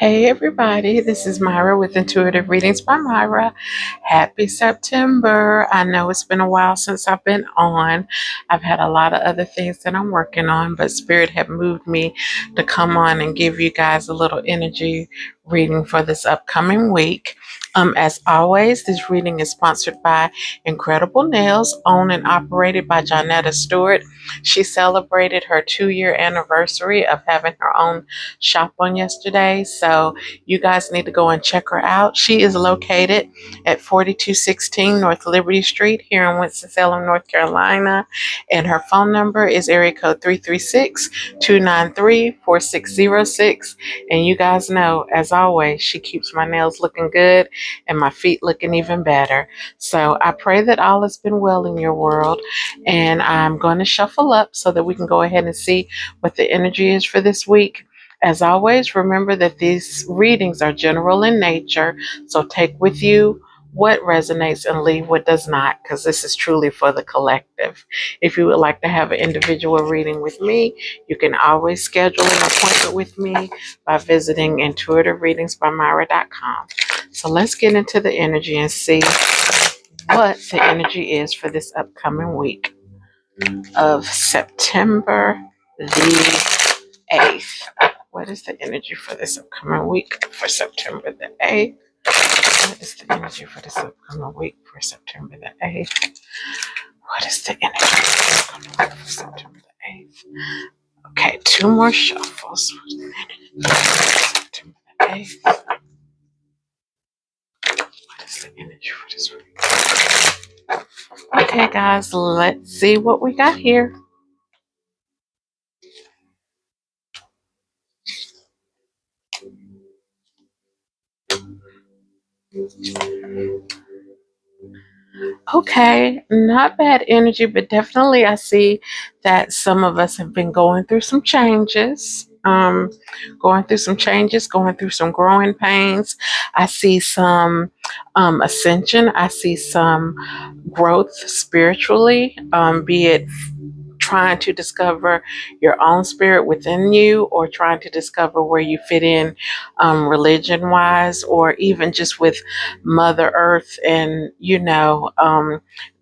Hey everybody, this is Myra with Intuitive Readings by Myra. Happy September. I know it's been a while since I've been on. I've had a lot of other things that I'm working on, but Spirit had moved me to come on and give you guys a little energy reading for this upcoming week. As always, this reading is sponsored by Incredible Nails, owned and operated by Jonetta Stewart. She celebrated her 2-year anniversary of having her own shop on yesterday. So you guys need to go and check her out. She is located at 4216 North Liberty Street here in Winston-Salem, North Carolina. And her phone number is area code 336-293-4606. And you guys know, as always, she keeps my nails looking good and my feet looking even better. So I pray that all has been well in your world. And I'm going to shuffle up so that we can go ahead and see what the energy is for this week. As always, remember that these readings are general in nature, so take with you what resonates and leave what does not, because this is truly for the collective. If you would like to have an individual reading with me, you can always schedule an appointment with me by visiting intuitivereadingsbymyra.com. So let's get into the energy and see what the energy is for this upcoming week of September the 8th. What is the energy for this upcoming week for September the 8th? What is the energy for this upcoming week for September the 8th? What is the energy for this upcoming week for September the 8th? Okay, 2 more shuffles. What's the energy for September the 8th? What is the energy for this week? Okay, guys, let's see what we got here. Okay, not bad energy, but definitely I see that some of us have been going through some changes. Going through some growing pains. I see some ascension. I see some growth spiritually, be it trying to discover your own spirit within you or trying to discover where you fit in religion wise, or even just with Mother Earth and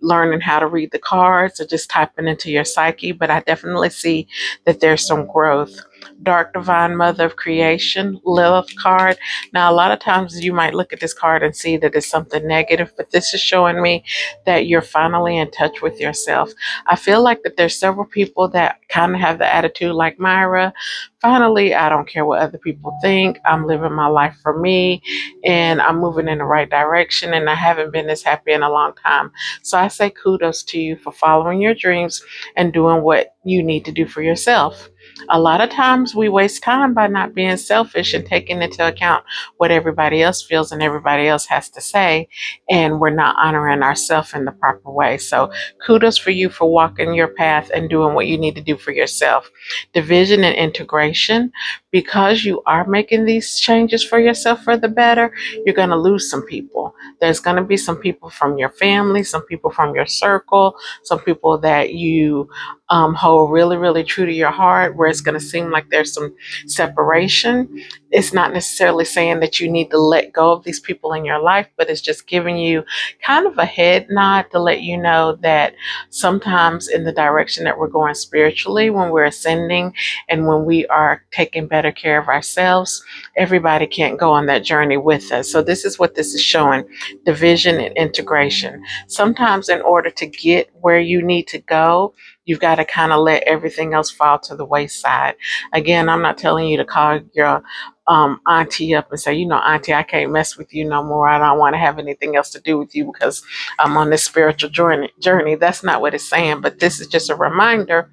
learning how to read the cards or just tapping into your psyche. But I definitely see that there's some growth. Dark Divine Mother of Creation, Lilith card. Now, a lot of times you might look at this card and see that it's something negative, but this is showing me that you're finally in touch with yourself. I feel like that there's several people that kind of have the attitude like Myra. Finally, I don't care what other people think. I'm living my life for me and I'm moving in the right direction, and I haven't been this happy in a long time. So I say kudos to you for following your dreams and doing what you need to do for yourself. A lot of times we waste time by not being selfish and taking into account what everybody else feels and everybody else has to say, and we're not honoring ourselves in the proper way. So kudos for you for walking your path and doing what you need to do for yourself. Division and integration. Because you are making these changes for yourself for the better, you're going to lose some people. There's going to be some people from your family, some people from your circle, some people that you hold really, really true to your heart, where it's going to seem like there's some separation. It's not necessarily saying that you need to let go of these people in your life, but it's just giving you kind of a head nod to let you know that sometimes in the direction that we're going spiritually, when we're ascending and when we are taking better care of ourselves, everybody can't go on that journey with us. So this is what this is showing: division and integration. Sometimes in order to get where you need to go, you've got to kind of let everything else fall to the wayside. Again, I'm not telling you to call your auntie up and say, auntie, I can't mess with you no more. I don't want to have anything else to do with you because I'm on this spiritual journey. That's not what it's saying. But this is just a reminder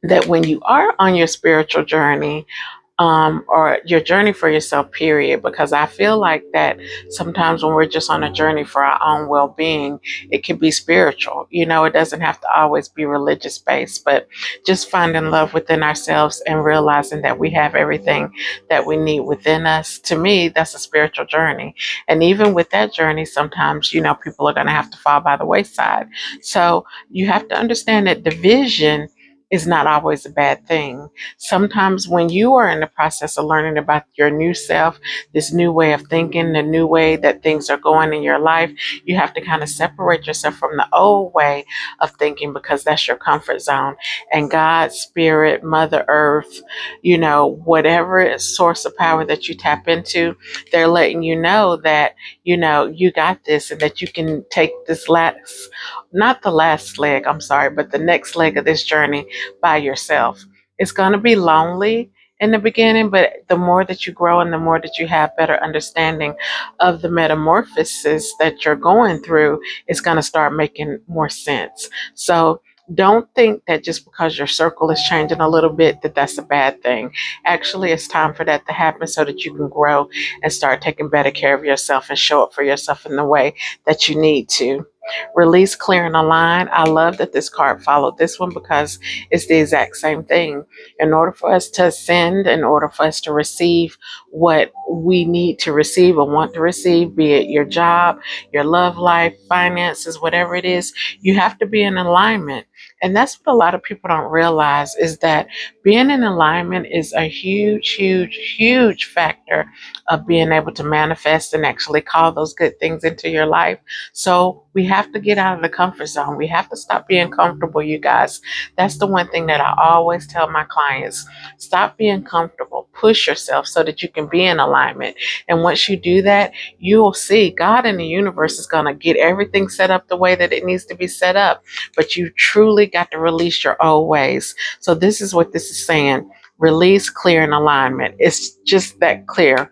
that when you are on your spiritual journey, or your journey for yourself, period, because I feel like that sometimes when we're just on a journey for our own well-being, it can be spiritual. It doesn't have to always be religious based, but just finding love within ourselves and realizing that we have everything that we need within us. To me, that's a spiritual journey. And even with that journey, sometimes, people are going to have to fall by the wayside. So you have to understand that division is not always a bad thing. Sometimes when you are in the process of learning about your new self, this new way of thinking, the new way that things are going in your life, you have to kind of separate yourself from the old way of thinking because that's your comfort zone. And God, Spirit, Mother Earth, whatever source of power that you tap into, they're letting you know that, you got this and that you can take this not the last leg, I'm sorry, but the next leg of this journey by yourself. It's going to be lonely in the beginning, but the more that you grow and the more that you have better understanding of the metamorphosis that you're going through, it's going to start making more sense. So don't think that just because your circle is changing a little bit that that's a bad thing. Actually, it's time for that to happen so that you can grow and start taking better care of yourself and show up for yourself in the way that you need to. Release, clear, and align. I love that this card followed this one because it's the exact same thing. In order for us to ascend, in order for us to receive what we need to receive or want to receive, be it your job, your love life, finances, whatever it is, you have to be in alignment. And that's what a lot of people don't realize is that being in alignment is a huge, huge, huge factor of being able to manifest and actually call those good things into your life. So we have to get out of the comfort zone. We have to stop being comfortable, you guys. That's the one thing that I always tell my clients. Stop being comfortable. Push yourself so that you can be in alignment. And once you do that, you will see God in the universe is going to get everything set up the way that it needs to be set up. But you truly got to release your old ways. So this is what this is saying. Release, clear, and alignment. It's just that clear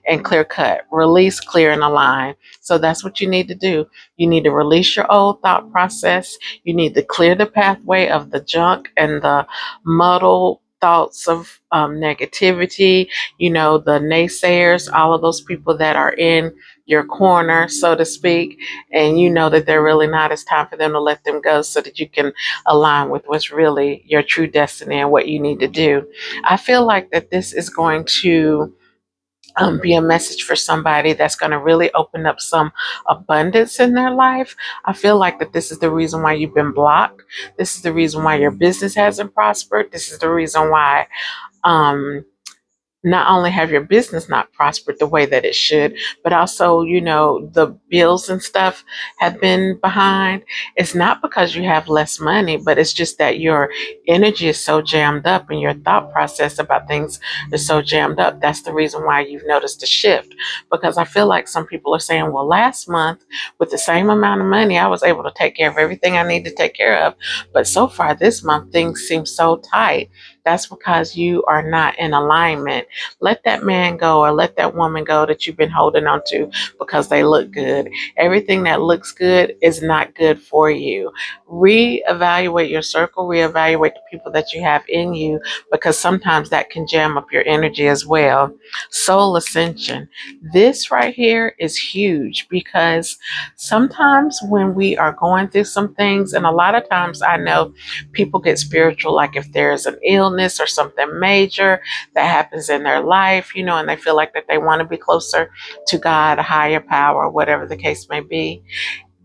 and clear cut. Release, clear, and align. So that's what you need to do. You need to release your old thought process. You need to clear the pathway of the junk and the muddled thoughts of negativity, the naysayers, all of those people that are in your corner, so to speak, and you know that they're really not. It's time for them to let them go so that you can align with what's really your true destiny and what you need to do. I feel like that this is going to be a message for somebody that's going to really open up some abundance in their life. I feel like that this is the reason why you've been blocked. This is the reason why your business hasn't prospered. This is the reason why um, not only have your business not prospered the way that it should, but also, the bills and stuff have been behind. It's not because you have less money, but it's just that your energy is so jammed up and your thought process about things is so jammed up. That's the reason why you've noticed a shift. Because I feel like some people are saying, well, last month with the same amount of money, I was able to take care of everything I need to take care of. But so far this month, things seem so tight. That's because you are not in alignment. Let that man go or let that woman go that you've been holding on to because they look good. Everything that looks good is not good for you. Reevaluate your circle, reevaluate the people that you have in you because sometimes that can jam up your energy as well. Soul ascension. This right here is huge because sometimes when we are going through some things, and a lot of times I know people get spiritual, like if there's an illness or something major that happens in their life, and they feel like that they want to be closer to God, a higher power, whatever the case may be.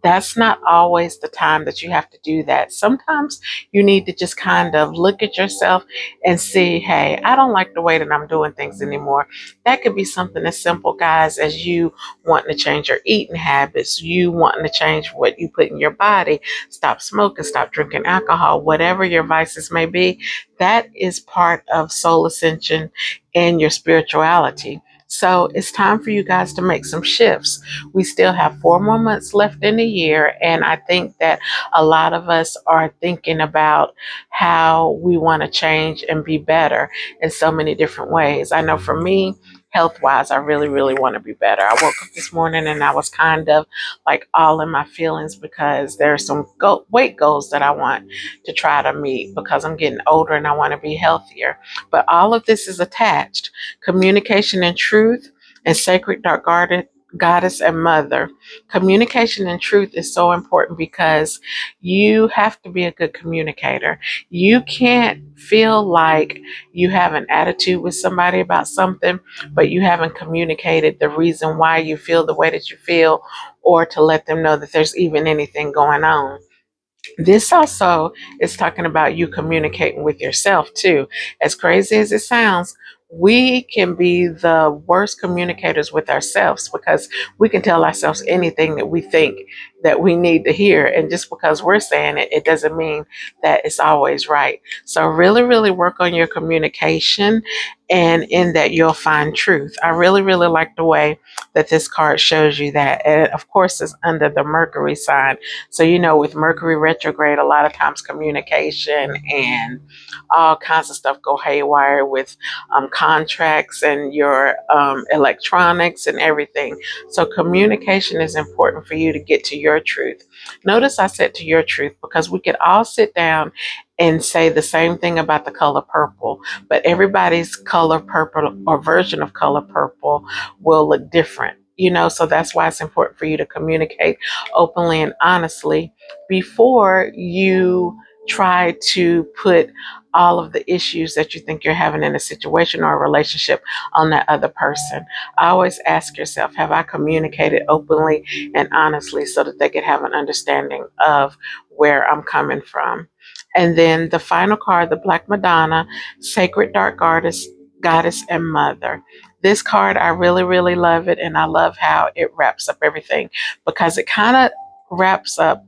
That's not always the time that you have to do that. Sometimes you need to just kind of look at yourself and see, hey, I don't like the way that I'm doing things anymore. That could be something as simple, guys, as you wanting to change your eating habits, you wanting to change what you put in your body, stop smoking, stop drinking alcohol, whatever your vices may be. That is part of soul ascension and your spirituality. So it's time for you guys to make some shifts. We still have 4 more months left in the year, and I think that a lot of us are thinking about how we want to change and be better in so many different ways. I know for me, health wise, I really, really want to be better. I woke up this morning and I was kind of like all in my feelings because there are some weight goals that I want to try to meet because I'm getting older and I want to be healthier. But all of this is attached. Communication and truth and sacred dark garden goddess and mother. Communication and truth is so important because you have to be a good communicator. You can't feel like you have an attitude with somebody about something, but you haven't communicated the reason why you feel the way that you feel or to let them know that there's even anything going on. This also is talking about you communicating with yourself too. As crazy as it sounds, we can be the worst communicators with ourselves because we can tell ourselves anything that we think that we need to hear. And just because we're saying it, it doesn't mean that it's always right. So, really, really work on your communication, and in that, you'll find truth. I really, really like the way that this card shows you that. And of course, it's under the Mercury sign. So, with Mercury retrograde, a lot of times communication and all kinds of stuff go haywire with contracts and your electronics and everything. So, communication is important for you to get to your truth. Notice I said to your truth because we could all sit down and say the same thing about the color purple, but everybody's color purple or version of color purple will look different. So that's why it's important for you to communicate openly and honestly before you try to put all of the issues that you think you're having in a situation or a relationship on that other person. Always ask yourself, have I communicated openly and honestly so that they could have an understanding of where I'm coming from? And then the final card, the Black Madonna, Sacred Dark Goddess and Mother. This card, I really, really love it. And I love how it wraps up everything because it kind of wraps up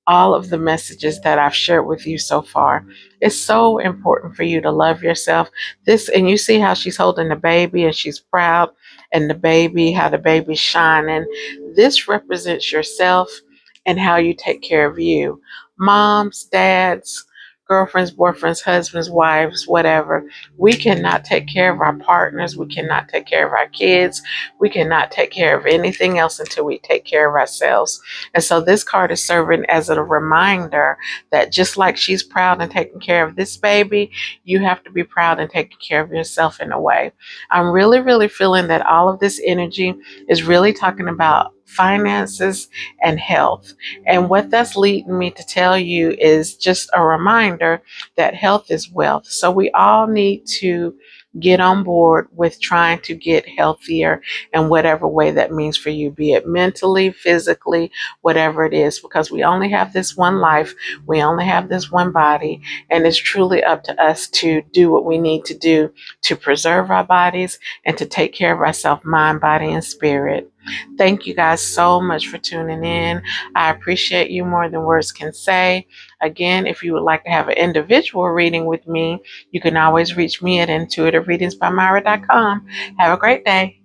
all of the messages that I've shared with you so far. It's so important for you to love yourself. And you see how she's holding the baby and she's proud, and how the baby's shining. This represents yourself and how you take care of you. Moms, dads, girlfriends, boyfriends, husbands, wives, whatever. We cannot take care of our partners. We cannot take care of our kids. We cannot take care of anything else until we take care of ourselves. And so this card is serving as a reminder that just like she's proud and taking care of this baby, you have to be proud and taking care of yourself in a way. I'm really, really feeling that all of this energy is really talking about finances and health. And what that's leading me to tell you is just a reminder that health is wealth. So we all need to get on board with trying to get healthier in whatever way that means for you, be it mentally, physically, whatever it is, because we only have this one life, we only have this one body, and it's truly up to us to do what we need to do to preserve our bodies and to take care of ourselves, mind, body, and spirit. Thank you guys so much for tuning in. I appreciate you more than words can say. Again, if you would like to have an individual reading with me, you can always reach me at intuitivereadingsbymyra.com. Have a great day.